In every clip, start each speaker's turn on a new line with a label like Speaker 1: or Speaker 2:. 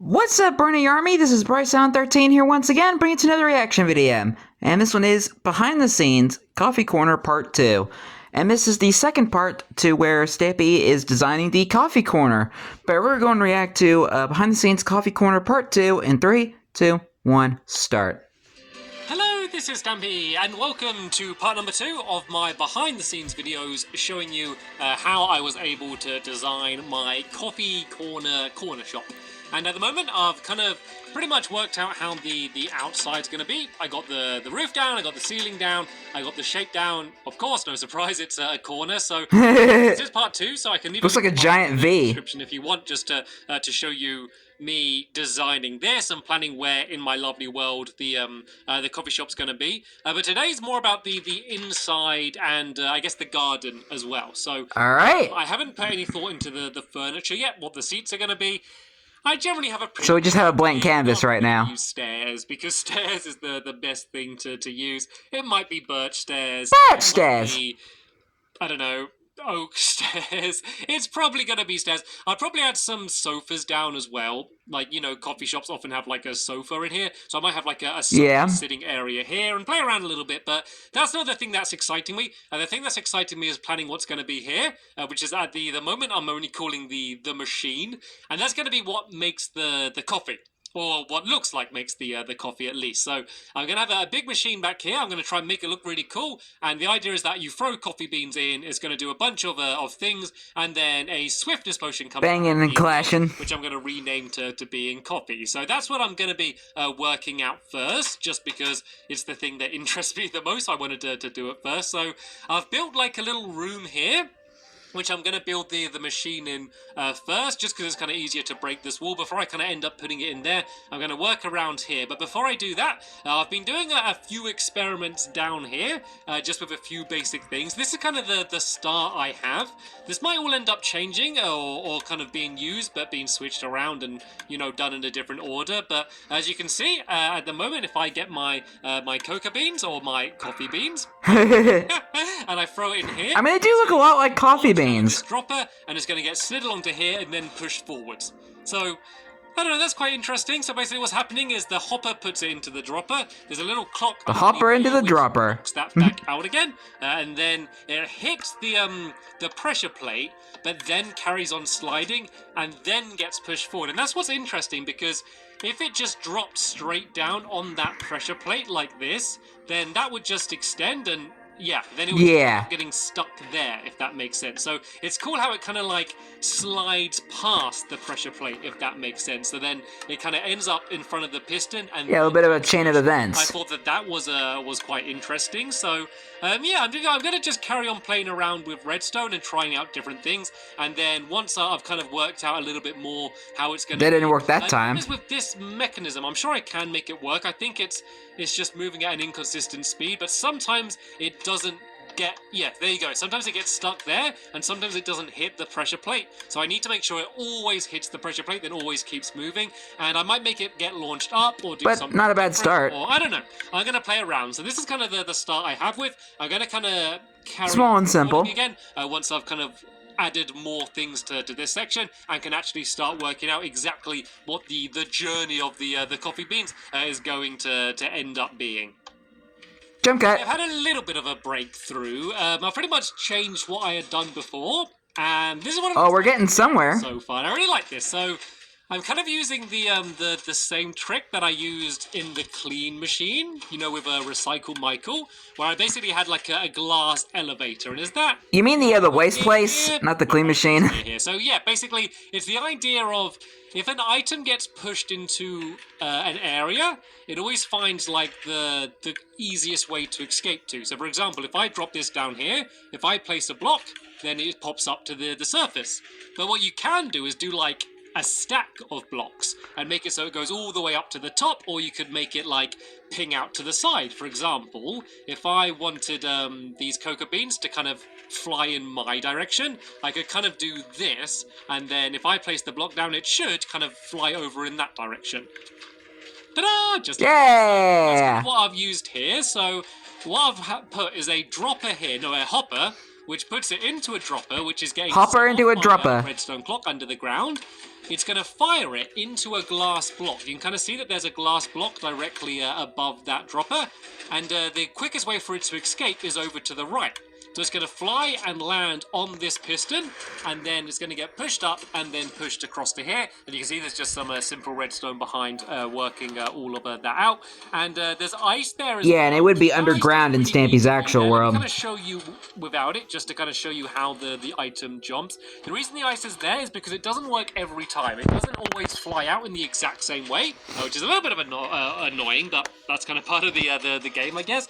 Speaker 1: What's up, Bernie Army? This is BryceAllen13 here once again, bringing you another reaction video. And this one is Behind the Scenes Coffee Corner Part 2. And this is the second part to where Stampy is designing the coffee corner. But we're going to react to Behind the Scenes Coffee Corner Part 2 in 3, 2, 1, start.
Speaker 2: Hello, this is Stampy, and welcome to part number 2 of my behind-the-scenes videos showing you how I was able to design my coffee corner shop. And at the moment, I've kind of pretty much worked out how the outside's going to be. I got the roof down, I got the ceiling down, I got the shape down. Of course, no surprise, it's a corner, so this is part 2, so I can leave
Speaker 1: Looks like a giant V.
Speaker 2: description if you want, just to show you me designing this and planning where in my lovely world the coffee shop's going to be. But today's more about the inside and I guess the garden as well. So
Speaker 1: Alright.
Speaker 2: I haven't put any thought into the furniture yet, what the seats are going to be. I generally have a
Speaker 1: So we just have a blank canvas right now.
Speaker 2: Use stairs because stairs is the best thing to use. It might be birch stairs.
Speaker 1: Birch stairs.
Speaker 2: I don't know, oak stairs. It's probably going to be stairs. I'll probably add some sofas down as well. Like, you know, coffee shops often have like a sofa in here. So I might have like a sofa sitting area here and play around a little bit. But that's not the thing that's exciting me. The thing that's exciting me is planning what's going to be here, which is at the moment I'm only calling the machine. And that's going to be what makes the coffee. Or what looks like makes the coffee at least. So I'm going to have a big machine back here. I'm going to try and make it look really cool. And the idea is that you throw coffee beans in, it's going to do a bunch of things, and then a swiftness potion comes
Speaker 1: banging and clashing,
Speaker 2: which I'm going to rename to being coffee. So that's what I'm going to be working out first, just because it's the thing that interests me the most. I wanted to do it first. So I've built like a little room here, which I'm going to build the machine in first, just because it's kind of easier to break this wall. Before I kind of end up putting it in there, I'm going to work around here. But before I do that, I've been doing a few experiments down here, just with a few basic things. This is kind of the start I have. This might all end up changing or kind of being used, but being switched around and, you know, done in a different order. But as you can see, at the moment, if I get my cocoa beans or my coffee beans, and I throw it in here,
Speaker 1: I mean, they do look a lot like coffee beans.
Speaker 2: This dropper, and it's going to get slid along to here and then pushed forwards. So, I don't know, that's quite interesting. So basically what's happening is the hopper puts it into the dropper. There's a little clock.
Speaker 1: The hopper into the dropper.
Speaker 2: Knocks that back out again. And then it hits the pressure plate, but then carries on sliding and then gets pushed forward. And that's what's interesting, because if it just dropped straight down on that pressure plate like this, then that would just extend and yeah, then it was getting stuck there, if that makes sense. So it's cool how it kind of like slides past the pressure plate, if that makes sense. So then it kind of ends up in front of the piston, and
Speaker 1: yeah, a little bit of a chain of events.
Speaker 2: I thought that was quite interesting. So yeah, I'm going to just carry on playing around with redstone and trying out different things. And then once I've kind of worked out a little bit more how it's going to.
Speaker 1: That didn't work that time.
Speaker 2: With this mechanism, I'm sure I can make it work. I think it's just moving at an inconsistent speed, but sometimes it doesn't get, yeah, there you go. Sometimes it gets stuck there, and sometimes it doesn't hit the pressure plate. So I need to make sure it always hits the pressure plate, then always keeps moving. And I might make it get launched up or do something. But
Speaker 1: not a bad start.
Speaker 2: Or I don't know. I'm going to play around. So this is kind of the start I have with. I'm going to kind of carry
Speaker 1: small and simple
Speaker 2: again once I've kind of added more things to this section and can actually start working out exactly what the journey of the coffee beans is going to end up being.
Speaker 1: Jump cut.
Speaker 2: I've had a little bit of a breakthrough. I've pretty much changed what I had done before, and this is what
Speaker 1: we're getting somewhere
Speaker 2: so far. I really like this. So I'm kind of using the same trick that I used in the clean machine, you know, with a Recycle Michael, where I basically had like a glass elevator. And is that...
Speaker 1: You mean the other waste place, not the clean machine?
Speaker 2: Here. So yeah, basically it's the idea of if an item gets pushed into an area, it always finds like the easiest way to escape to. So for example, if I drop this down here, if I place a block, then it pops up to the surface. But what you can do is do like a stack of blocks and make it so it goes all the way up to the top, or you could make it like ping out to the side. For example, if I wanted these cocoa beans to kind of fly in my direction, I could kind of do this, and then if I place the block down, it should kind of fly over in that direction. Ta-da! Just that's kind of what I've used here. So what I've put is a dropper here, no, a hopper, which puts it into a dropper, which is getting
Speaker 1: hopper into a dropper
Speaker 2: redstone clock under the ground. it's going to fire it into a glass block. You can kind of see that there's a glass block directly above that dropper, and the quickest way for it to escape is over to the right. So it's going to fly and land on this piston, and then it's going to get pushed up and then pushed across to here. And you can see there's just some simple redstone behind working all of that out. And there's ice there as well.
Speaker 1: Yeah, and it would be underground in Stampy's actual world.
Speaker 2: I'm going to show you without it, just to kind of show you how the item jumps. The reason the ice is there is because it doesn't work every time. It doesn't always fly out in the exact same way, which is a little bit of annoying, but that's kind of part of the game, I guess.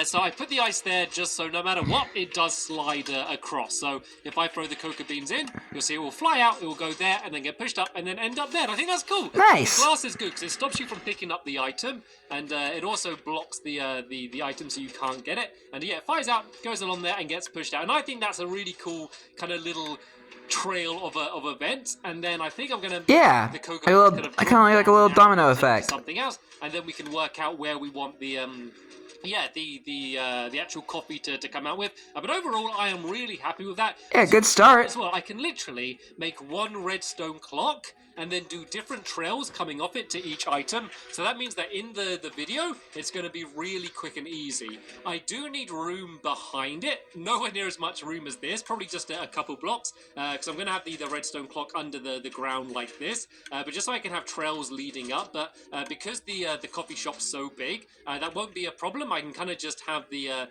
Speaker 2: So I put the ice there just so no matter what, it does slide across. So if I throw the cocoa beans in, you'll see it will fly out, it will go there, and then get pushed up, and then end up there. And I think that's cool.
Speaker 1: Nice.
Speaker 2: The glass is good because it stops you from picking up the item, and it also blocks the item so you can't get it. And yeah, it fires out, goes along there, and gets pushed out. And I think that's a really cool kind of little trail of events. And then I think I'm gonna the cocoa
Speaker 1: I kind of like a little domino effect.
Speaker 2: Something else, and then we can work out where we want the actual coffee to come out with. But overall, I am really happy with that.
Speaker 1: Yeah, good start.
Speaker 2: As well, I can literally make one redstone clock and then do different trails coming off it to each item. So that means that in the video, it's going to be really quick and easy. I do need room behind it. Nowhere near as much room as this, probably just a couple blocks, because I'm going to have the redstone clock under the ground like this, but just so I can have trails leading up. But because the coffee shop's so big, that won't be a problem. I can kind of just have the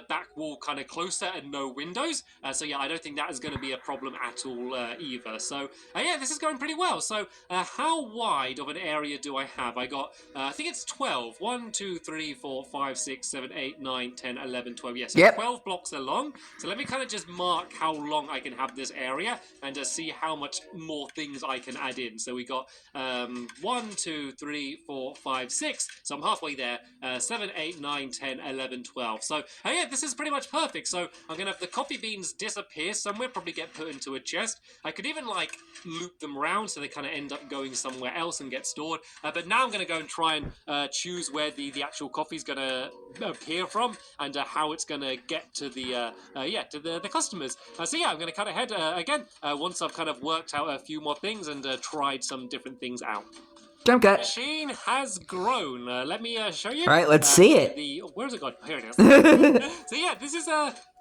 Speaker 2: back wall kind of closer and no windows. So yeah, I don't think that is going to be a problem at all either. So yeah, this is going pretty well. So how wide of an area do I have? I got, I think it's 12. 1, 2, 3, 4, 5, 6, 7, 8, 9, 10, 11, 12. Yes, yeah, so 12 blocks along. So let me kind of just mark how long I can have this area and just see how much more things I can add in. So we got 1, 2, 3, 4, 5, 6. So I'm halfway there. 7, 8, 9, 10, 11, 12. So yeah, this is pretty much perfect. So I'm going to have the coffee beans disappear somewhere, probably get put into a chest. I could even like loop them around so they kind of end up going somewhere else and get stored. But now I'm going to go and try and choose where the actual coffee is going to appear from and how it's going to get to the customers. So yeah, I'm going to cut ahead again once I've kind of worked out a few more things and tried some different things out.
Speaker 1: Jump cut.
Speaker 2: Machine has grown. Let me show you.
Speaker 1: All right, let's see it.
Speaker 2: Where's it gone? Here it is. So yeah, this is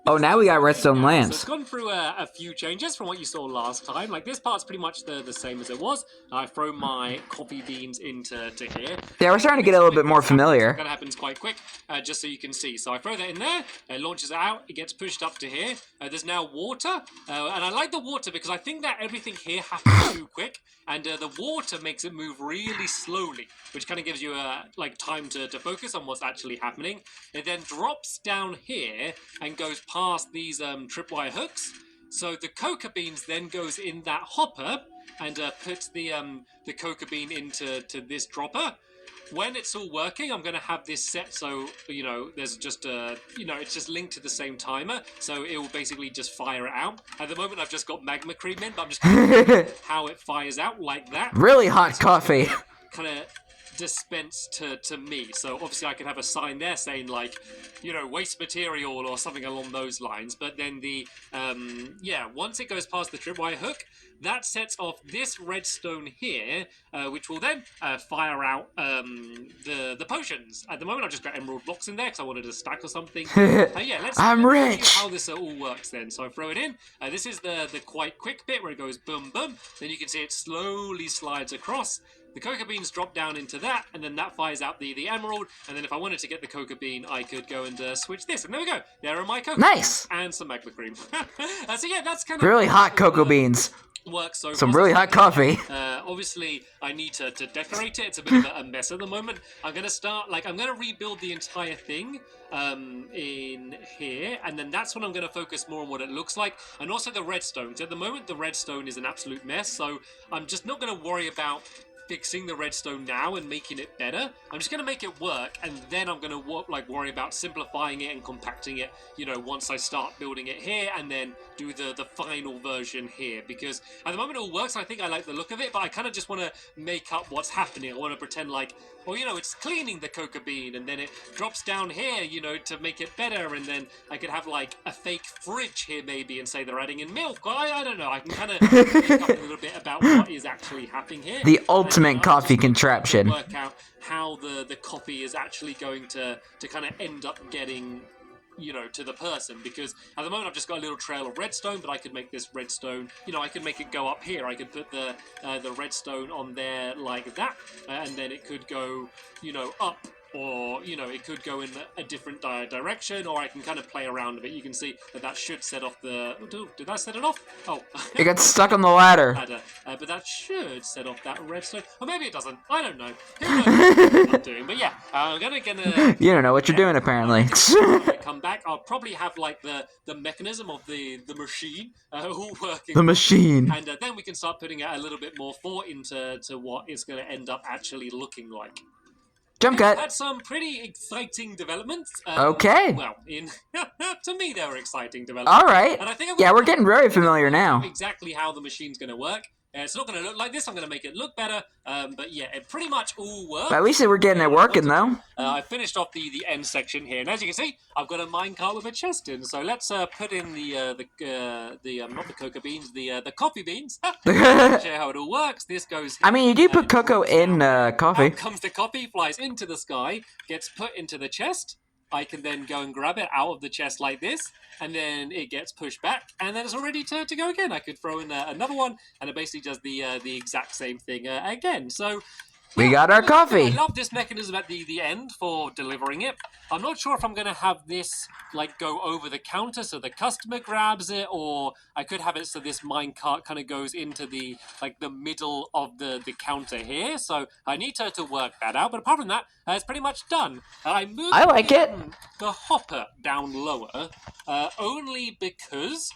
Speaker 1: oh, now we got redstone lamps.
Speaker 2: So it's gone through a few changes from what you saw last time. Like this part's pretty much the same as it was. I throw my coffee beans into here.
Speaker 1: Yeah, we're starting to get a little bit more familiar.
Speaker 2: That happens quite quick, just so you can see. So I throw that in there. It launches out. It gets pushed up to here. There's now water, and I like the water because I think that everything here happens too quick, and the water makes it move really slowly, which kind of gives you like time to focus on what's actually happening. It then drops down here and goes past these tripwire hooks. So the cocoa beans then goes in that hopper and puts the cocoa bean into this dropper. When it's all working, I'm going to have this set so, you know, there's just it's just linked to the same timer. So it will basically just fire it out. At the moment, I've just got magma cream in, but I'm just going to how it fires out like that.
Speaker 1: Really hot coffee.
Speaker 2: Kind of dispensed to me. So obviously I could have a sign there saying like, you know, waste material or something along those lines. But then once it goes past the tripwire hook, that sets off this redstone here, which will then fire out the potions. At the moment, I've just got emerald blocks in there because I wanted a stack or something. Let's see how this all works then. So I throw it in. This is the quite quick bit where it goes boom, boom. Then you can see it slowly slides across. The cocoa beans drop down into that, and then that fires out the emerald. And then if I wanted to get the cocoa bean, I could go and switch this. And there we go. There are my cocoa beans and some magma cream. So yeah, that's kind of
Speaker 1: really hot cocoa beans.
Speaker 2: Works so
Speaker 1: some really hot coffee.
Speaker 2: Obviously, I need to decorate it. It's a bit of a mess at the moment. I'm going to start, I'm going to rebuild the entire thing in here, and then that's when I'm going to focus more on what it looks like, and also the redstone. At the moment, the redstone is an absolute mess, so I'm just not going to worry about fixing the redstone now and making it better. I'm just going to make it work, and then I'm going to worry about simplifying it and compacting it, you know, once I start building it here, and then do the final version here. Because at the moment it all works, and I think I like the look of it, but I kind of just want to make up what's happening. I want to pretend like, well, you know, it's cleaning the cocoa bean, and then it drops down here, you know, to make it better, and then I could have like a fake fridge here maybe and say they're adding in milk. I don't know. I can kind of make up a little bit about what is actually happening here.
Speaker 1: The ultimate coffee contraption.
Speaker 2: Work out how the coffee is actually going to kind of end up getting, you know, to the person, because at the moment I've just got a little trail of redstone, but I could make this redstone, you know, I could make it go up here. I could put the redstone on there like that, and then it could go, you know, up, or, you know, it could go in a different direction, or I can kind of play around with it. You can see that should set off the... Did that set it off? Oh.
Speaker 1: It got stuck on the ladder.
Speaker 2: But that should set off that redstone. Or maybe it doesn't. I don't know. Who knows what I'm doing? But yeah, I'm gonna
Speaker 1: You don't know what you're doing, apparently.
Speaker 2: when I come back, I'll probably have like the mechanism of the machine all working.
Speaker 1: The machine.
Speaker 2: And then we can start putting a little bit more thought into what it's going to end up actually looking like.
Speaker 1: Jump cut.
Speaker 2: Had some pretty exciting developments.
Speaker 1: Okay.
Speaker 2: Well, to me, they were exciting developments.
Speaker 1: All right.
Speaker 2: And I think
Speaker 1: we're getting very familiar now.
Speaker 2: Exactly how the machine's going to work. It's not going to look like this. I'm going to make it look better. But yeah, it pretty much all works.
Speaker 1: But at least we're getting it working, though.
Speaker 2: I finished off the end section here, and as you can see, I've got a minecart with a chest in. So let's put in the not the cocoa beans, the coffee beans. Show you how it all works. This goes here.
Speaker 1: I mean, you do put cocoa in coffee.
Speaker 2: Out comes the coffee, flies into the sky, gets put into the chest. I can then go and grab it out of the chest like this, and then it gets pushed back, and then it's all ready to go again. I could throw in another one, and it basically does the exact same thing again. So
Speaker 1: we got our coffee.
Speaker 2: I love this mechanism at the end for delivering it. I'm not sure if I'm going to have this like go over the counter so the customer grabs it, or I could have it so this minecart kind of goes into the middle of the counter here. So I need to work that out. But apart from that, it's pretty much done. I
Speaker 1: like it.
Speaker 2: The hopper down lower only because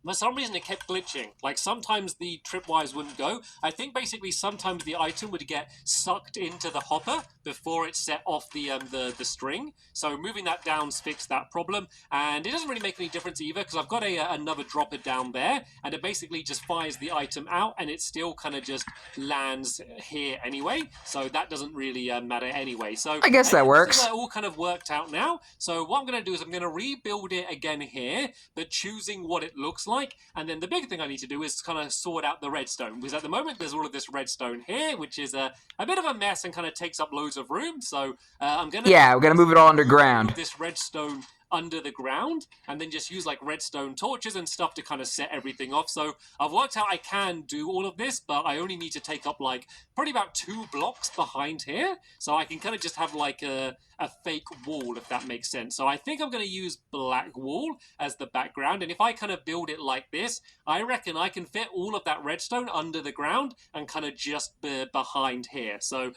Speaker 2: for some reason it kept glitching. Like sometimes the tripwires wouldn't go. I think basically sometimes the item would get sucked into the hopper before it set off the string. So moving that down fixed that problem, and it doesn't really make any difference either because I've got another dropper down there, and it basically just fires the item out, and it still kind of just lands here anyway. So that doesn't really matter anyway. So
Speaker 1: I guess that works.
Speaker 2: It's all kind of worked out now. So what I'm going to do is I'm going to rebuild it again here, but choosing what it looks like. And then the big thing I need to do is kind of sort out the redstone, because at the moment there's all of this redstone here, which is a bit of a mess and kind of takes up loads of room. So I'm going to
Speaker 1: we're going to move it all underground.
Speaker 2: Move this redstone under the ground, and then just use like redstone torches and stuff to kind of set everything off. So I've worked out I can do all of this, but I only need to take up like probably about 2 blocks behind here, so I can kind of just have like a fake wall, if that makes sense. So I think I'm going to use black wool as the background, and if I kind of build it like this, I reckon I can fit all of that redstone under the ground and kind of just behind here. So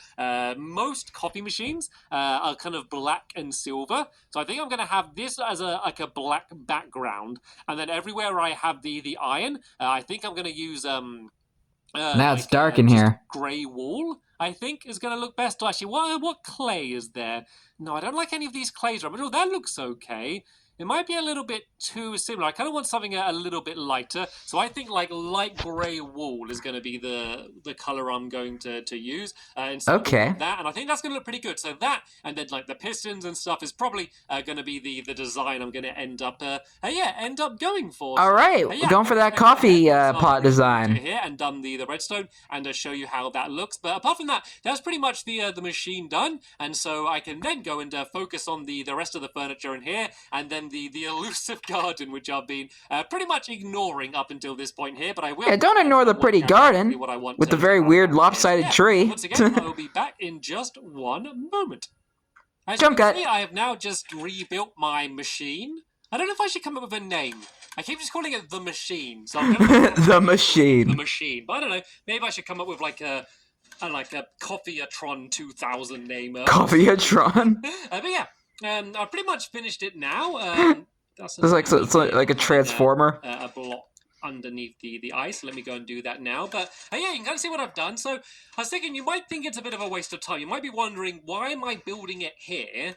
Speaker 2: most coffee machines are kind of black and silver, so I think I'm going to have this as a black background, and then everywhere I have the iron, I think I'm going to use
Speaker 1: now it's dark in here.
Speaker 2: Grey wool, I think, is going to look best. Actually, what clay is there? No, I don't like any of these clays. But oh, that looks okay. It might be a little bit too similar. I kind of want something a little bit lighter. So I think like light grey wool is going to be the colour I'm going to use.
Speaker 1: Okay.
Speaker 2: That, and I think that's going to look pretty good. So that, and then like the pistons and stuff is probably going to be the design I'm going to end up going for.
Speaker 1: All right, we're going for that coffee pot design.
Speaker 2: Here and done the redstone and show you how that looks. But apart from that, that's pretty much the machine done. And so I can then go and focus on the rest of the furniture in here, and then the elusive garden, which I've been pretty much ignoring up until this point here, but I will...
Speaker 1: Yeah, don't ignore the pretty garden with the very weird lopsided tree.
Speaker 2: Once again, I will be back in just one moment. As
Speaker 1: Jump cut.
Speaker 2: I have now just rebuilt my machine. I don't know if I should come up with a name. I keep just calling it the machine. So
Speaker 1: the machine.
Speaker 2: The machine. But I don't know. Maybe I should come up with like a Coffeeatron 2000 name.
Speaker 1: Coffeeatron?
Speaker 2: But yeah. I pretty much finished it now. It's
Speaker 1: like a transformer.
Speaker 2: A block underneath the ice. Let me go and do that now. But yeah, you can kind of see what I've done. So I was thinking you might think it's a bit of a waste of time. You might be wondering, why am I building it here?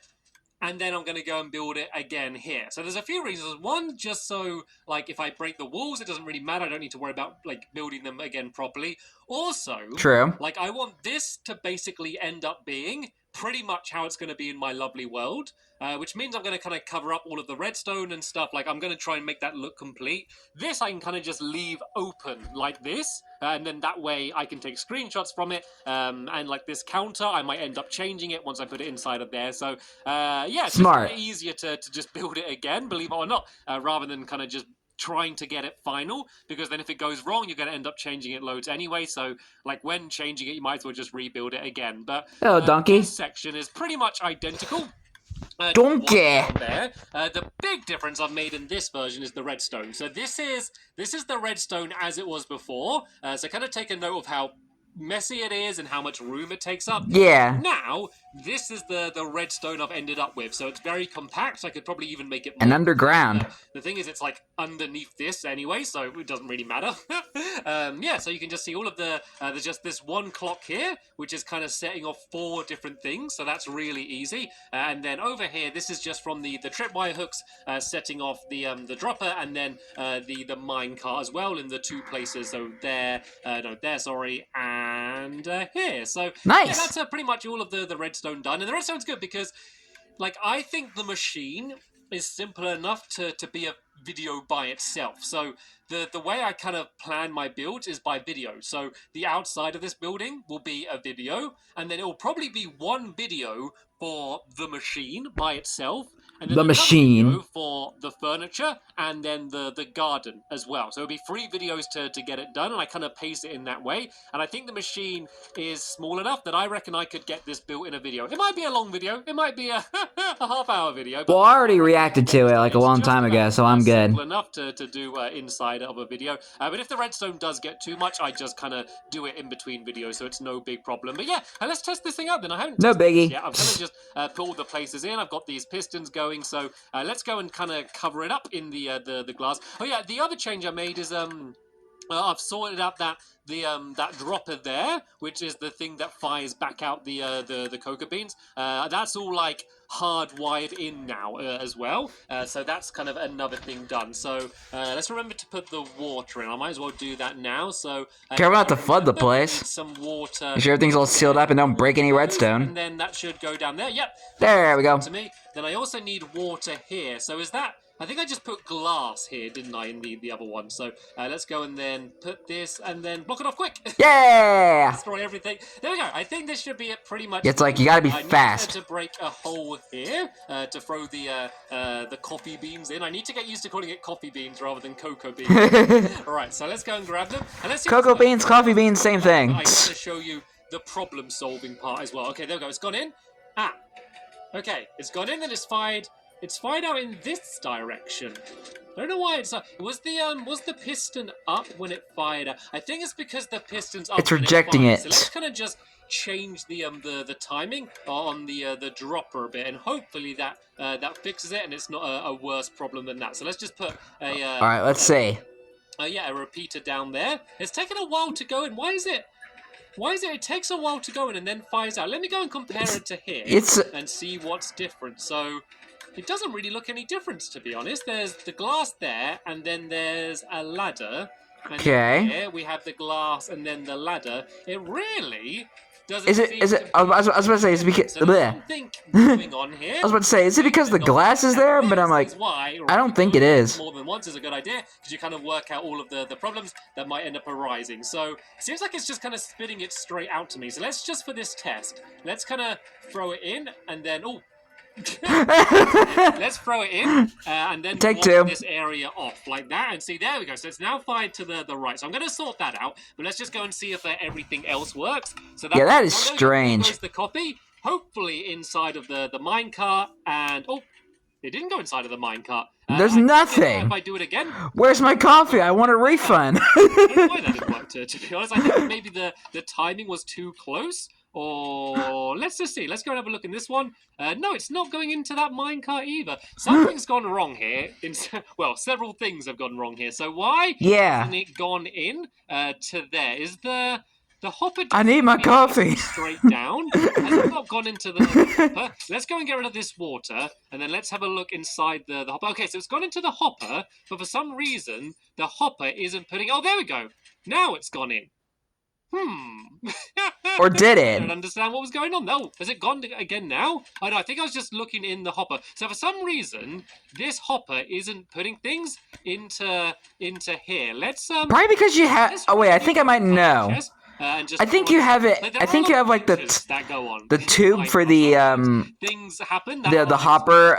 Speaker 2: And then I'm going to go and build it again here. So there's a few reasons. One, just so, like, if I break the walls, it doesn't really matter. I don't need to worry about, like, building them again properly. Also,
Speaker 1: True.
Speaker 2: like, I want this to basically end up being pretty much how it's going to be in my lovely world, which means I'm going to kind of cover up all of the redstone and stuff. Like, I'm going to try and make that look complete. This I can kind of just leave open like this, and then that way I can take screenshots from it. And like this counter, I might end up changing it once I put it inside of there. So yeah, it's
Speaker 1: Smart.
Speaker 2: just easier to just build it again, believe it or not, rather than kind of just trying to get it final, because then if it goes wrong, you're going to end up changing it loads anyway. So like when changing it, you might as well just rebuild it again. But
Speaker 1: Hello, donkey.
Speaker 2: this section is pretty much identical.
Speaker 1: Donkey.
Speaker 2: There. The big difference I've made in this version is the redstone. So this is the redstone as it was before. So kind of take a note of how messy it is and how much room it takes up.
Speaker 1: Yeah.
Speaker 2: Now, this is the redstone I've ended up with. So it's very compact. I could probably even make it more.
Speaker 1: And underground.
Speaker 2: The thing is, it's like underneath this anyway, so it doesn't really matter. Yeah, so you can just see all of there's just this one clock here, which is kind of setting off 4 different things. So that's really easy. And then over here, this is just from the tripwire hooks, setting off the dropper, and then the mine cart as well in the 2 places. So there, and here. So
Speaker 1: nice.
Speaker 2: Yeah, that's pretty much all of the redstone done. And the redstone's good because, like, I think the machine is simple enough to be a video by itself. So the way I kind of plan my builds is by video. So the outside of this building will be a video, and then it will probably be one video for the machine by itself, and then
Speaker 1: the machine
Speaker 2: video for the furniture, and then the garden as well. So it'll be 3 videos to get it done, and I kind of pace it in that way. And I think the machine is small enough that I reckon I could get this built in a video. It might be a long video, it might be a half-hour video. But
Speaker 1: well, I already reacted to it like a long time ago, so I'm good.
Speaker 2: Simple enough to do inside of a video. But if the redstone does get too much, I just kind of do it in between videos, so it's no big problem. But yeah, let's test this thing out then. I haven't
Speaker 1: no
Speaker 2: tested
Speaker 1: biggie.
Speaker 2: this yet. I've kind of just put all the places in. I've got these pistons going, so let's go and kind of cover it up in the glass. Oh yeah, the other change I made is I've sorted out that that dropper there, which is the thing that fires back out the cocoa beans. That's all like hardwired in now as well. So that's kind of another thing done. So let's remember to put the water in. I might as well do that now. So
Speaker 1: careful not to flood the place.
Speaker 2: Some water.
Speaker 1: Make sure everything's all sealed up and don't break any redstone.
Speaker 2: And then that should go down there. Yep.
Speaker 1: There we go.
Speaker 2: To me. Then I also need water here. So is that? I think I just put glass here, didn't I, in the other one? So let's go and then put this and then block it off quick.
Speaker 1: Yeah!
Speaker 2: Destroy everything. There we go. I think this should be it pretty much.
Speaker 1: It's like you gotta be fast.
Speaker 2: I need to break a hole here to throw the coffee beans in. I need to get used to calling it coffee beans rather than cocoa beans. All right, so let's go and grab them. And let's see
Speaker 1: cocoa beans, coffee beans, same thing.
Speaker 2: I want to show you the problem-solving part as well. Okay, there we go. It's gone in. Okay, it's gone in and it's fired. It's fired out in this direction. I don't know why it's was the piston up when it fired out? I think it's because the piston's up.
Speaker 1: It's rejecting it.
Speaker 2: So let's kind of just change the timing on the dropper a bit, and hopefully that fixes it, and it's not a worse problem than that. So let's just put a.
Speaker 1: All right, let's see.
Speaker 2: Yeah, a repeater down there. It's taken a while to go in. Why is it? It takes a while to go in and then fires out. Let me go and compare it to here and see what's different. So it doesn't really look any different, to be honest. There's the glass there, and then there's a ladder. And
Speaker 1: okay.
Speaker 2: Here we have the glass and then the ladder. It really doesn't.
Speaker 1: Is it? I was about to say it's because.
Speaker 2: So moving on here.
Speaker 1: I was about to say, is it because the glass is there? But I'm like, I don't think it is.
Speaker 2: More than once is a good idea because you kind of work out all of the problems that might end up arising. So it seems like it's just kind of spitting it straight out to me. So let's just for this test, let's kind of throw it in and then let's throw it in and then
Speaker 1: take
Speaker 2: this area off like that and see. There we go. So it's now fired to the right. So I'm going to sort that out, but let's just go and see if everything else works. So
Speaker 1: that is strange.
Speaker 2: There's the copy. Hopefully inside of the minecart, and it didn't go inside of the minecart.
Speaker 1: There's nothing.
Speaker 2: If I do it again,
Speaker 1: where's my coffee? I want a refund.
Speaker 2: I don't know why that didn't work. To be honest, I think maybe the timing was too close. Or let's just see. Let's go and have a look in this one. No, it's not going into that minecart either. Something's gone wrong here. Well, several things have gone wrong here. So why hasn't it gone in to there? Is the hopper?
Speaker 1: I need my coffee.
Speaker 2: Straight down. Has it not gone into the hopper? Let's go and get rid of this water, and then let's have a look inside the hopper. Okay, so it's gone into the hopper, but for some reason the hopper isn't putting. Oh, there we go. Now it's gone in.
Speaker 1: Or did
Speaker 2: I
Speaker 1: it?
Speaker 2: don't understand what was going on. No, has it gone again now? Oh no, I think I was just looking in the hopper. So for some reason, this hopper isn't putting things into here. Let's
Speaker 1: Probably because you have. Oh wait, I think I might know. I think you have it. I think you have like the tube for the
Speaker 2: things happen.
Speaker 1: The hopper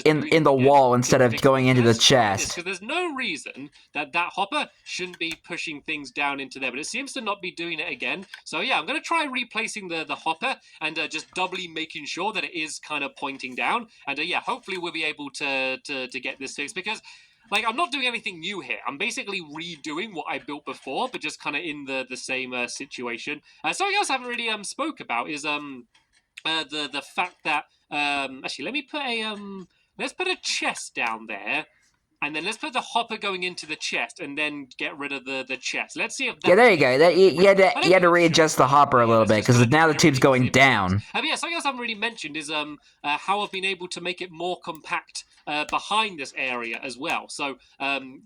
Speaker 1: in the wall instead of going into the chest.
Speaker 2: Because there's no reason that hopper shouldn't be pushing things down into there, but it seems to not be doing it again. So yeah, I'm gonna try replacing the hopper and just doubly making sure that it is kind of pointing down. And yeah, hopefully we'll be able to get this fixed because. Like, I'm not doing anything new here. I'm basically redoing what I built before, but just kind of in the same situation. Something else I haven't really spoke about is the fact that actually let me put let's put a chest down there. And then let's put the hopper going into the chest, and then get rid of the chest. Let's see if that...
Speaker 1: Yeah, there you go. You had to readjust the hopper a little bit because now the tube's going down.
Speaker 2: Yeah, something else I haven't really mentioned is how I've been able to make it more compact behind this area as well. So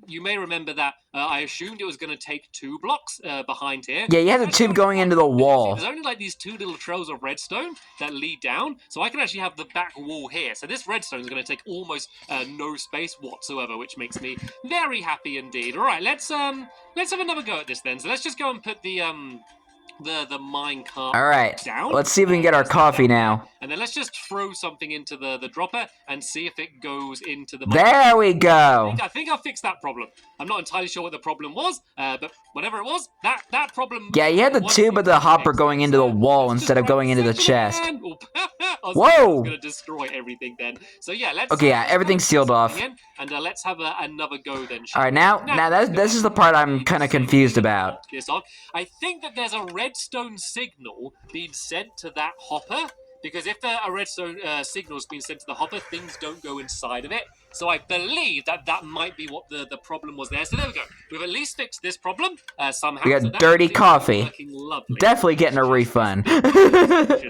Speaker 2: you may remember that I assumed it was going to take 2 blocks behind here.
Speaker 1: Yeah, you had the tube going into the wall.
Speaker 2: There's only like these 2 little trails of redstone that lead down, so I can actually have the back wall here. So this redstone is going to take almost no space whatsoever, which makes me very happy indeed. All right, let's have another go at this then. So let's just go and put the minecart down.
Speaker 1: Let's see if we can get our coffee now.
Speaker 2: And then let's just throw something into the dropper and see if it goes into the...
Speaker 1: There we go!
Speaker 2: I think I fixed that problem. I'm not entirely sure what the problem was, but whatever it was, that problem...
Speaker 1: Yeah, you had the tube of the hopper going into the wall instead of going into the chest. Whoa!
Speaker 2: I was going to destroy everything then. So yeah, let's...
Speaker 1: Okay, yeah, everything's sealed off.
Speaker 2: And let's have another go then.
Speaker 1: Alright, now this is the part I'm kind of confused about.
Speaker 2: I think that there's a redstone signal being sent to that hopper, because if a redstone signal is being sent to the hopper, things don't go inside of it. So I believe that might be what the problem was there. So there we go. We've at least fixed this problem somehow.
Speaker 1: We got dirty coffee. Definitely getting a refund.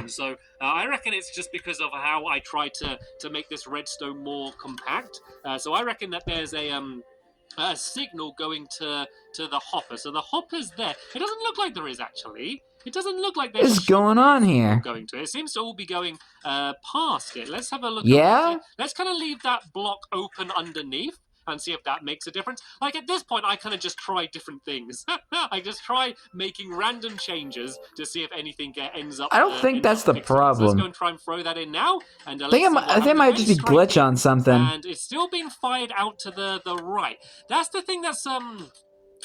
Speaker 2: So I reckon it's just because of how I tried to make this redstone more compact. So I reckon that there's a signal going to the hopper. So the hopper's there. It doesn't look like there is, actually. It doesn't look like there's...
Speaker 1: What's going on here?
Speaker 2: Going to it. It seems to all be going past it. Let's have a look.
Speaker 1: Yeah?
Speaker 2: Let's kind of leave that block open underneath and see if that makes a difference. Like, at this point, I kind of just try different things. I just try making random changes to see if anything ends up...
Speaker 1: I don't think that's the problem.
Speaker 2: So let's go and try and throw that in now. And
Speaker 1: I think it might just be glitch on something.
Speaker 2: And it's still being fired out to the right. That's the thing that's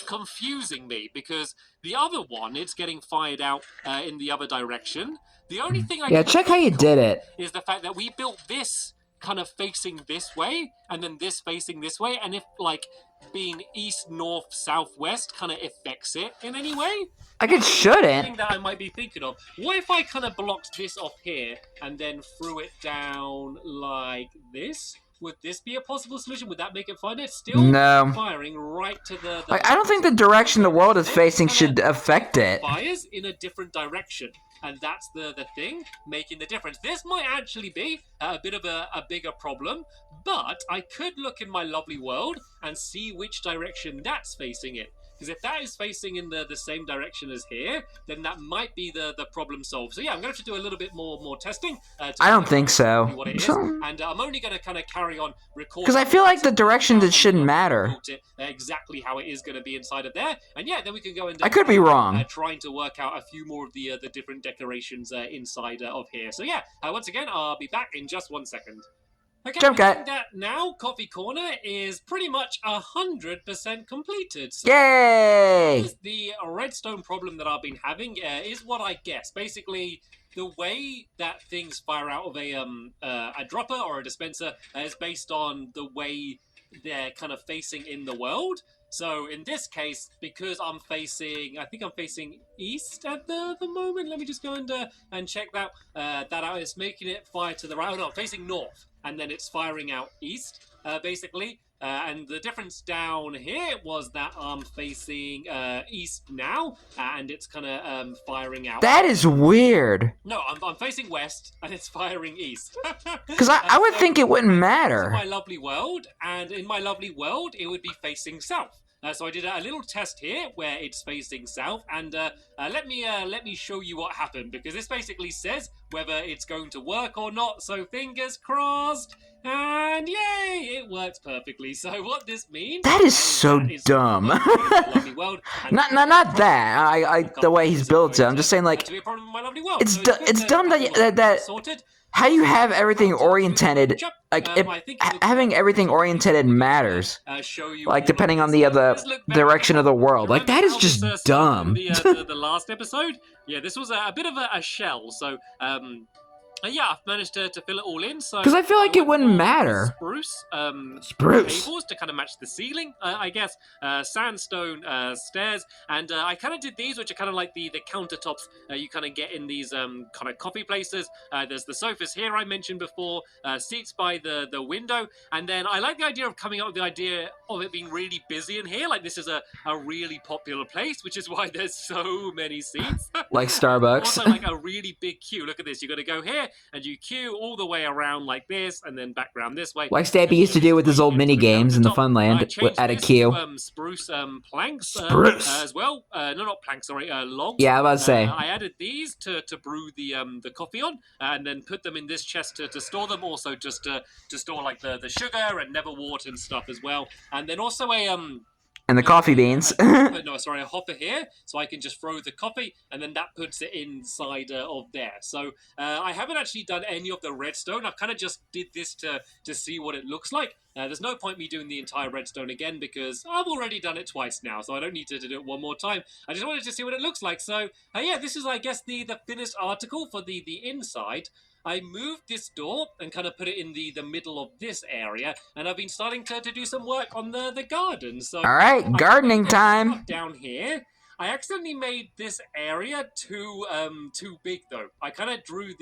Speaker 2: confusing me, because the other one, it's getting fired out in the other direction. The only thing I
Speaker 1: check how you did it.
Speaker 2: Is the fact that we built this kind of facing this way, and then this facing this way, and if like being east, north, southwest kind of affects it in any way.
Speaker 1: Like it shouldn't.
Speaker 2: Thing that I might be thinking of. What if I kind of blocked this off here and then threw it down like this? Would this be a possible solution? Would that make it fun? It's still firing right to the
Speaker 1: like, I don't think the direction the world is facing should affect it.
Speaker 2: Fires in a different direction. And that's the thing making the difference. This might actually be a bit of a bigger problem, but I could look in my lovely world and see which direction that's facing it. Because if that is facing in the same direction as here, then that might be the problem solved. So yeah, I'm going to have to do a little bit more testing.
Speaker 1: I don't think so.
Speaker 2: What it is. And I'm only going to kind of carry on recording.
Speaker 1: Because I feel like the direction that shouldn't matter.
Speaker 2: Exactly how it is going to be inside of there. And yeah, then we can go and...
Speaker 1: I could be wrong.
Speaker 2: Trying to work out a few more of the different decorations inside of here. So yeah, once again, I'll be back in just 1 second. Okay,
Speaker 1: Jump cut.
Speaker 2: That now Coffee Corner is pretty much 100% completed. So
Speaker 1: yay!
Speaker 2: The redstone problem that I've been having is what I guess. Basically, the way that things fire out of a dropper or a dispenser is based on the way they're kind of facing in the world. So in this case, because I think I'm facing east at the moment. Let me just go and check that out. It's making it fire to the right. Oh no, facing north, and then it's firing out east, basically. And the difference down here was that I'm facing east now, and it's kind of firing out.
Speaker 1: That is weird.
Speaker 2: No, I'm facing west, and it's firing east.
Speaker 1: Because I would think it wouldn't matter.
Speaker 2: In my lovely world, and in my lovely world, it would be facing south. So I did a little test here where it's facing south, and let me show you what happened, because this basically says whether it's going to work or not. So fingers crossed, and yay, it works perfectly. So what this means?
Speaker 1: That is so dumb. not that. The way he's built it. I'm just saying, like, it's dumb that how you have everything oriented, like, having everything oriented matters, like, depending on the direction of the world. Like, that is just dumb.
Speaker 2: The last episode, yeah, this was a bit of a shell, so, yeah, I've managed to fill it all in. So
Speaker 1: because I feel like it wouldn't matter.
Speaker 2: Spruce tables to kind of match the ceiling, I guess. Sandstone stairs, and I kind of did these, which are kind of like the countertops you kind of get in these kind of coffee places. There's the sofas here I mentioned before, seats by the window, and then I like the idea of coming up with the idea of it being really busy in here. Like, this is a really popular place, which is why there's so many seats.
Speaker 1: Like Starbucks.
Speaker 2: Also, like a really big queue. Look at this. You got to go here, and you queue all the way around like this, and then back around this way.
Speaker 1: Like Stampy used to do with his old mini games in the Funland at a queue.
Speaker 2: Spruce planks as well. No, not planks. Sorry, logs.
Speaker 1: Yeah, I was about to say.
Speaker 2: I added these to brew the coffee on, and then put them in this chest to store them. Also, just to store like the sugar and Neverwort and stuff as well. And then also
Speaker 1: and the coffee beans.
Speaker 2: No, sorry, a hopper here, so I can just throw the coffee, and then that puts it inside of there. So I haven't actually done any of the redstone. I kind of just did this to see what it looks like. There's no point me doing the entire redstone again, because I've already done it twice now, so I don't need to do it one more time. I just wanted to see what it looks like. So yeah, this is, I guess, the finished article for the inside. I moved this door and kind of put it in the middle of this area, and I've been starting to do some work on the garden. So
Speaker 1: all right, gardening time.
Speaker 2: Down here, I accidentally made this area too big though. I kind of drew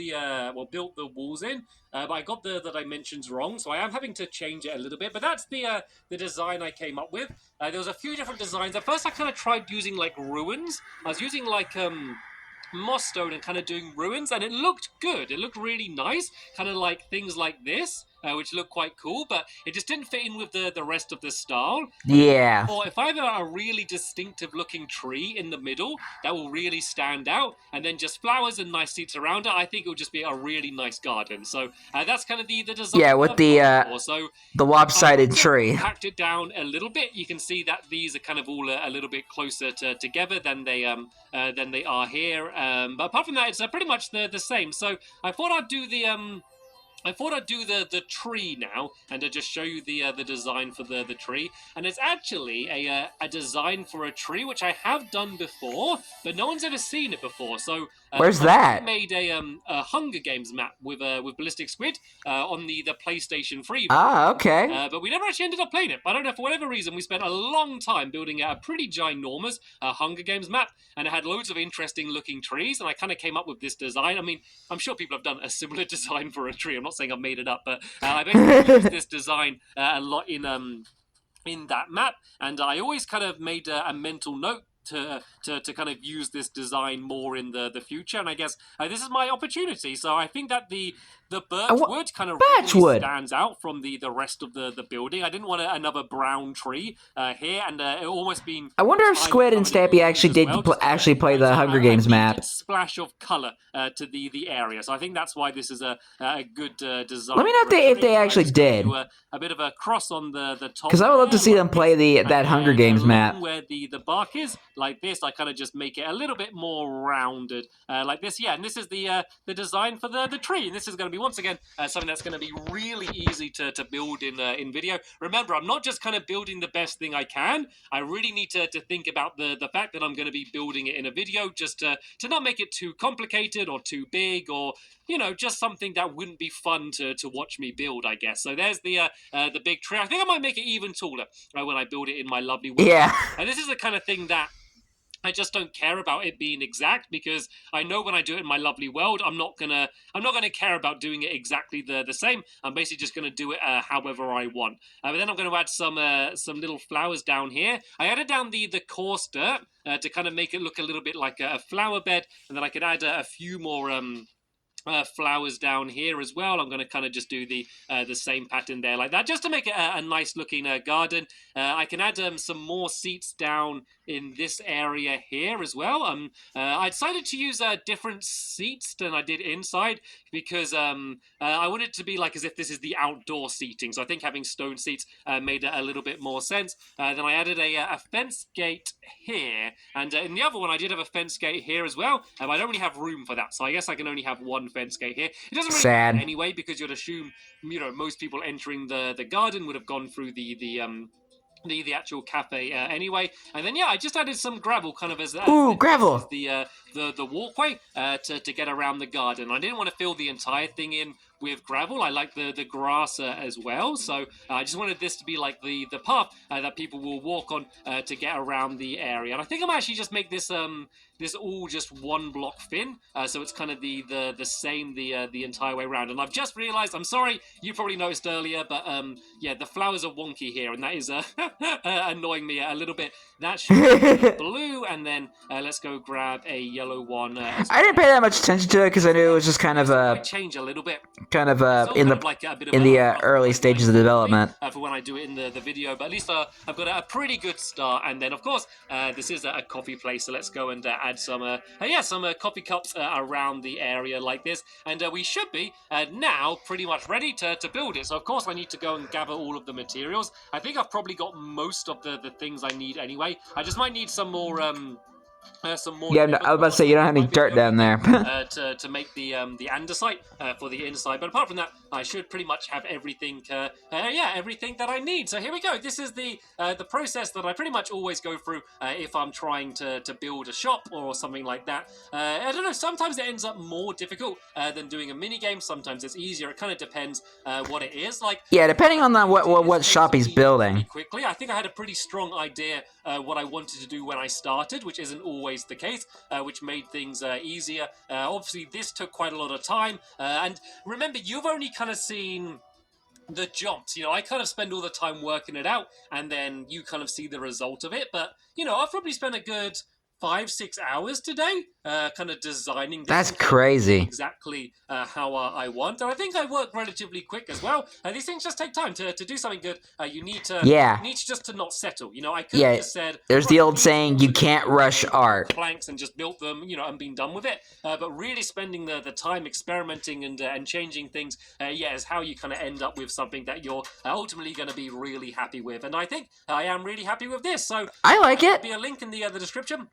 Speaker 2: built the walls in, but I got the dimensions wrong, so I am having to change it a little bit. But that's the design I came up with. There was a few different designs. At first, I kind of tried using like ruins. I was using like moss stone and kind of doing ruins, and it looked good. It looked really nice, kind of like things like this, which look quite cool, but it just didn't fit in with the rest of the style.
Speaker 1: Yeah.
Speaker 2: Or if I have a really distinctive looking tree in the middle that will really stand out, and then just flowers and nice seats around it, I think it would just be a really nice garden. So that's kind of the design.
Speaker 1: Yeah, with the lopsided tree.
Speaker 2: Packed it down a little bit. You can see that these are kind of all a little bit closer together than they are here. But apart from that, it's pretty much the same. So I thought I'd do the tree now, and to just show you the design for the tree. And it's actually a design for a tree which I have done before, but no one's ever seen it before. So
Speaker 1: where's that?
Speaker 2: I made a Hunger Games map with Ballistic Squid on the PlayStation 3.
Speaker 1: Ah, okay.
Speaker 2: But we never actually ended up playing it. I don't know, for whatever reason, we spent a long time building a pretty ginormous Hunger Games map, and it had loads of interesting looking trees, and I kind of came up with this design. I mean, I'm sure people have done a similar design for a tree. I'm not saying I've made it up, but I basically used this design a lot in that map, and I always kind of made a mental note to kind of use this design more in the future, and I guess this is my opportunity. So I think that the birchwood kind of really stands out from the rest of the building. I didn't want another brown tree here, and it almost been.
Speaker 1: I wonder if Squid and Stampy actually did actually play the Hunger Games map.
Speaker 2: A splash of color to the area, so I think that's why this is a good design.
Speaker 1: Let me know if they actually did.
Speaker 2: A bit of a cross on the top,
Speaker 1: because I would love to see them play that Hunger Games map
Speaker 2: where the bark is. like this, I kind of just make it a little bit more rounded like this. Yeah, and this is the design for the tree. And this is going to be, once again, something that's going to be really easy to build in video. Remember, I'm not just kind of building the best thing I can. I really need to think about the fact that I'm going to be building it in a video, just to not make it too complicated or too big, or just something that wouldn't be fun to watch me build, I guess. So there's the big tree. I think I might make it even taller when I build it in my lovely world.
Speaker 1: Yeah.
Speaker 2: And this is the kind of thing that I just don't care about it being exact, because I know when I do it in my lovely world, I'm not gonna care about doing it exactly the same. I'm basically just gonna do it however I want. But then I'm gonna add some little flowers down here. I added down the coarse dirt to kind of make it look a little bit like a flower bed, and then I could add a few more flowers down here as well. I'm going to kind of just do the same pattern there like that, just to make it a nice looking garden. I can add some more seats down in this area here as well. I decided to use different seats than I did inside, because I wanted it to be like as if this is the outdoor seating. So I think having stone seats made a little bit more sense. Then I added a fence gate here, and in the other one I did have a fence gate here as well. I don't really have room for that, so I guess I can only have one fence gate here. It doesn't really matter anyway, because you'd assume most people entering the garden would have gone through the actual cafe anyway. And then I just added some gravel kind of as
Speaker 1: gravel
Speaker 2: as the walkway to get around the garden. I didn't want to fill the entire thing in with gravel. I like the grass as well, so I just wanted this to be like the path that people will walk on to get around the area. And I think I might actually just make this all just one block thin, so it's kind of the same the entire way around. And I've just realized, I'm sorry, you probably noticed earlier, but the flowers are wonky here, and that is annoying me a little bit. That should be blue, and then let's go grab a yellow one.
Speaker 1: I didn't pay that much attention to it because I knew it was just kind of
Speaker 2: change a little bit.
Speaker 1: in the early stages of development
Speaker 2: for when I do it in the video, but at least I've got a pretty good start. And then of course this is a coffee place, so let's go and add some coffee cups around the area like this, and we should be now pretty much ready to build it. So of course I need to go and gather all of the materials. I think I've probably got most of the things I need anyway. I just might need some more
Speaker 1: yeah, no, I was about to say, you don't have any dirt down there.
Speaker 2: to make the andesite for the inside. But apart from that, I should pretty much have everything everything that I need. So here we go. This is the process that I pretty much always go through if I'm trying to build a shop or something like that. I don't know, sometimes it ends up more difficult than doing a mini game. Sometimes it's easier. It kind of depends what it is. Like,
Speaker 1: yeah, depending on what shop he's building.
Speaker 2: Quickly, I think I had a pretty strong idea what I wanted to do when I started, which isn't always the case, which made things easier. Obviously, this took quite a lot of time, and remember, you've only kind of seen the jumps. I kind of spend all the time working it out, and then you kind of see the result of it. But I've probably spent a good 5-6 hours today kind of designing this.
Speaker 1: That's crazy.
Speaker 2: Exactly how I want. And I think I work relatively quick as well. These things just take time to do something good. You need to just to not settle. I could have just said,
Speaker 1: there's the old saying, you can't rush art.
Speaker 2: Planks and just built them, and been done with it. But really spending the time experimenting and changing things, is how you kind of end up with something that you're ultimately going to be really happy with. And I think I am really happy with this. So
Speaker 1: I like it.
Speaker 2: There'll be a link in the description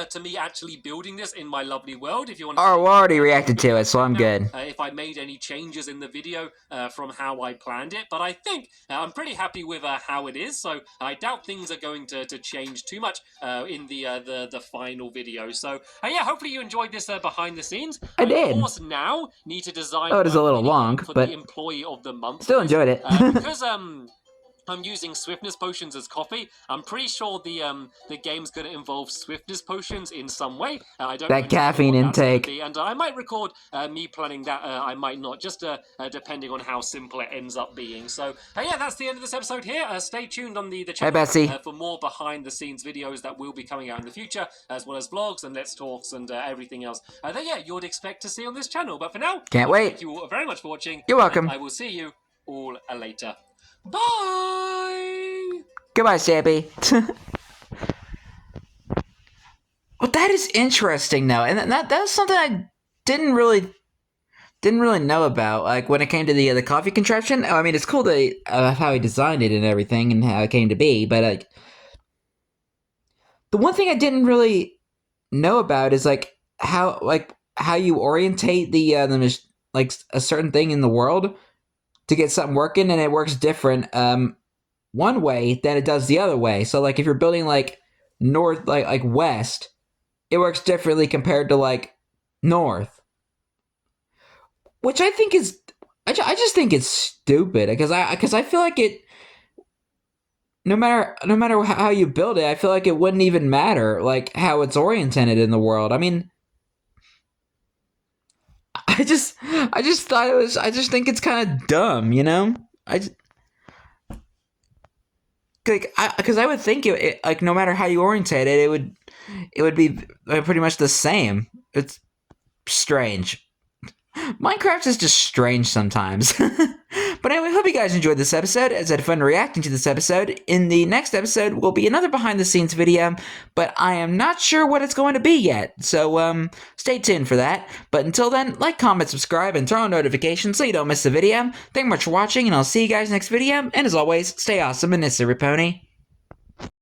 Speaker 2: to me actually building this in my lovely world, if you want to.
Speaker 1: Oh, we already reacted to it, so I'm good.
Speaker 2: If I made any changes in the video from how I planned it, but I think I'm pretty happy with how it is, so I doubt things are going to change too much in the final video. So hopefully you enjoyed this behind the scenes.
Speaker 1: I did.
Speaker 2: Of course, now need to design.
Speaker 1: Oh, it is a little long,
Speaker 2: for
Speaker 1: but
Speaker 2: the employee of the month.
Speaker 1: Still enjoyed it.
Speaker 2: Because I'm using swiftness potions as coffee. I'm pretty sure the game's going to involve swiftness potions in some way. I don't know
Speaker 1: that caffeine intake.
Speaker 2: and I might record me planning that. I might not, just depending on how simple it ends up being. So that's the end of this episode here. Stay tuned on the channel
Speaker 1: Bessie.
Speaker 2: For more behind the scenes videos that will be coming out in the future, as well as vlogs and Let's Talks and everything else that you would expect to see on this channel. But for now,
Speaker 1: can't wait.
Speaker 2: Thank you all very much for watching.
Speaker 1: You're welcome.
Speaker 2: I will see you all later. Bye!
Speaker 1: Goodbye, Stampy. Well, that is interesting, though, and that's something I didn't really know about. Like when it came to the coffee contraption. I mean, it's cool how he designed it and everything, and how it came to be. But The one thing I didn't really know about is how you orientate like a certain thing in the world to get something working, and it works different one way than it does the other way. So like if you're building like north like west, it works differently compared to like north, which I think is I just think it's stupid because I feel like it no matter how you build it, I feel like it wouldn't even matter like how it's oriented in the world. I mean, I just thought it was I just think it's kind of dumb, you know? Because I would think like no matter how you orientate it, it would be pretty much the same. It's strange. Minecraft is just strange sometimes. But anyway, hope you guys enjoyed this episode, as I had fun reacting to this episode. In the next episode will be another behind the scenes video, but I am not sure what it's going to be yet, so stay tuned for that. But until then, like, comment, subscribe, and turn on notifications so you don't miss the video. Thank you much for watching, and I'll see you guys next video, and as always, stay awesome and necessary, pony.